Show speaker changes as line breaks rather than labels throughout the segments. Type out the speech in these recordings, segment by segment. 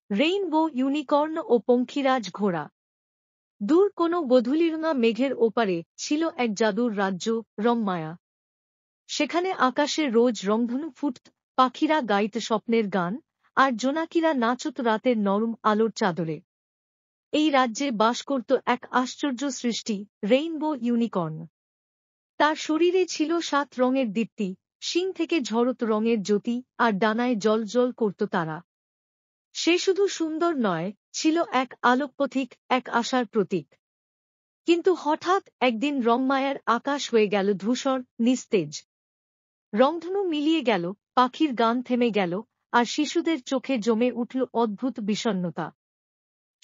Rainbow unicorn ও পঙ্খিরাজ ঘোড়া। দূর কোনো গোধূলিরঙা মেঘের ওপারে ছিল এক জাদুর রাজ্য, রংমায়া। সেখানে আকাশে রোজ রংধনু ফুটত, পাখিরা গাইত স্বপ্নের গান, আর জোনাকিরা নাচত রাতের নরম আলোর চাদরে। এই রাজ্যে বাস করত এক আশ্চর্য সৃষ্টি, রেইনবো ইউনিকর্ন। তার শরীরে ছিল 7 রঙের দীপ্তি, শিং থেকে ঝরত রঙের জ্যোতি, আর ডানায় জ্বলজ্বল করত তারা। সে শুধু সুন্দর নয়, ছিল এক আলোকপথিক, এক আশার প্রতীক। কিন্তু হঠাৎ একদিন রংমায়ার আকাশ হয়ে গেল ধূসর, নিস্তেজ। রংধনু মিলিয়ে গেল, পাখির গান থেমে গেল, আর শিশুদের চোখে জমে উঠল অদ্ভুত বিষণ্ণতা।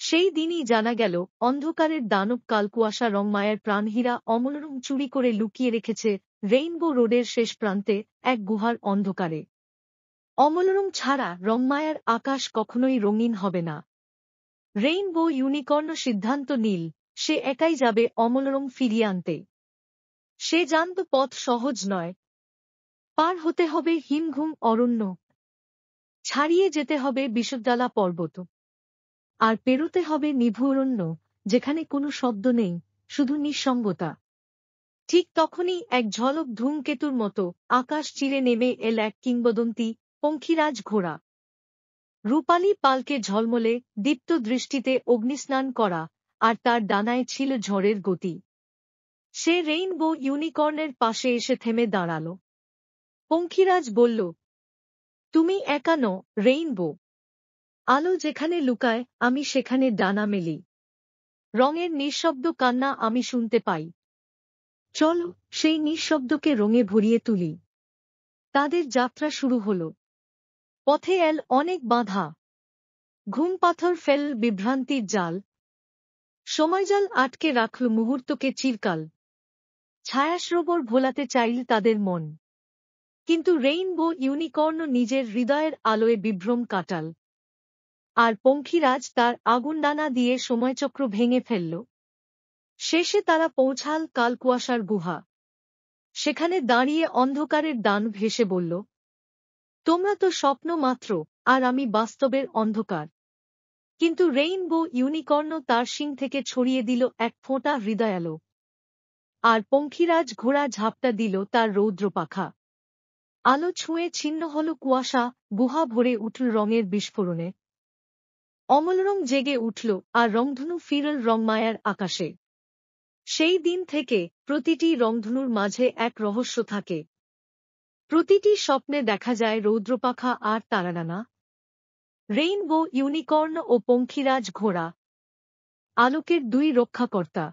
সেই দিনই জানা গেল, অন্ধকারের দানব কালকুয়াশা রংমায়ার প্রাণহীরা অমলরং চুরি করে লুকিয়ে রেখেছে রেইনবো রোডের শেষ প্রান্তে, এক গুহার অন্ধকারে। অমলরং ছাড়া রংমায়ার আকাশ কখনোই রঙিন হবে না। রেইনবো ইউনিকর্ন সিদ্ধান্ত নিল, সে একাই যাবে অমলরং ফিরিয়ে আনতে। সে জানত পথ সহজ নয়। পার হতে হবে হিমঘুম অরণ্য, ছাড়িয়ে যেতে হবে বিষজ্বালা পর্বত, আর পেরোতে হবে নিভু অরণ্য, যেখানে কোনো শব্দ নেই, শুধু নিঃসঙ্গতা। ঠিক তখনই এক ঝলক ধূমকেতুর মতো আকাশ চিরে নেমে এল এক কিংবদন্তি, পঙ্খিরাজ ঘোড়া। রূপালী পালকে ঝলমলে, দীপ্ত দৃষ্টিতে অগ্নিস্নান করা, আর তার ডানায় ছিল ঝড়ের গতি। সে রেইনবো ইউনিকর্নের পাশে এসে থেমে দাঁড়াল। পঙ্খিরাজ বলল, তুমি একা নও, রেইনবো। আলো যেখানে লুকায়, আমি সেখানে ডানা মেলি। রঙের নিঃশব্দ কান্না আমি শুনতে পাই। চলো, সেই নিঃশব্দকে রঙে ভরিয়ে তুলি। তাদের যাত্রা শুরু হল। পথে এল অনেক বাধা। ঘুমপাথর ফেল বিভ্রান্তির জাল। সময়জাল আটকে রাখল মুহূর্তকে চিরকাল। ছায়াস্রবর ভোলাতে চাইল তাদের মন। কিন্তু রেইনবো ইউনিকর্ন নিজের হৃদয়ের আলোয় বিভ্রম কাটাল। আর পঙ্খিরাজ তার আগুন ডানা দিয়ে সময়চক্র ভেঙে ফেলল। শেষে তারা পৌঁছাল কালকুয়াশার গুহা। সেখানে দাঁড়িয়ে অন্ধকারের দান ভেসে বলল, তোমরা তো স্বপ্ন মাত্র, আর আমি বাস্তবের অন্ধকার। কিন্তু রেইনবো ইউনিকর্ন তার শিং থেকে ছড়িয়ে দিল এক ফোঁটা হৃদয়ালো। আর পঙ্খিরাজ ঘোড়া ঝাপটা দিল তার রৌদ্র পাখা। আলো ছুঁয়ে ছিন্ন হল কুয়াশা, গুহা ভরে উঠল রঙের বিস্ফোরণে। অমলরং জেগে উঠল, আর রংধনু ফিরল রংমায়ার আকাশে। সেই দিন থেকে প্রতিটি রংধনুর মাঝে এক রহস্য থাকে। প্রতিটি স্বপ্নে দেখা যায় রৌদ্রপাখা আর তারাডানা। রেইনবো ইউনিকর্ন ও পঙ্খিরাজ ঘোড়া, আলোকের দুই রক্ষাকর্তা।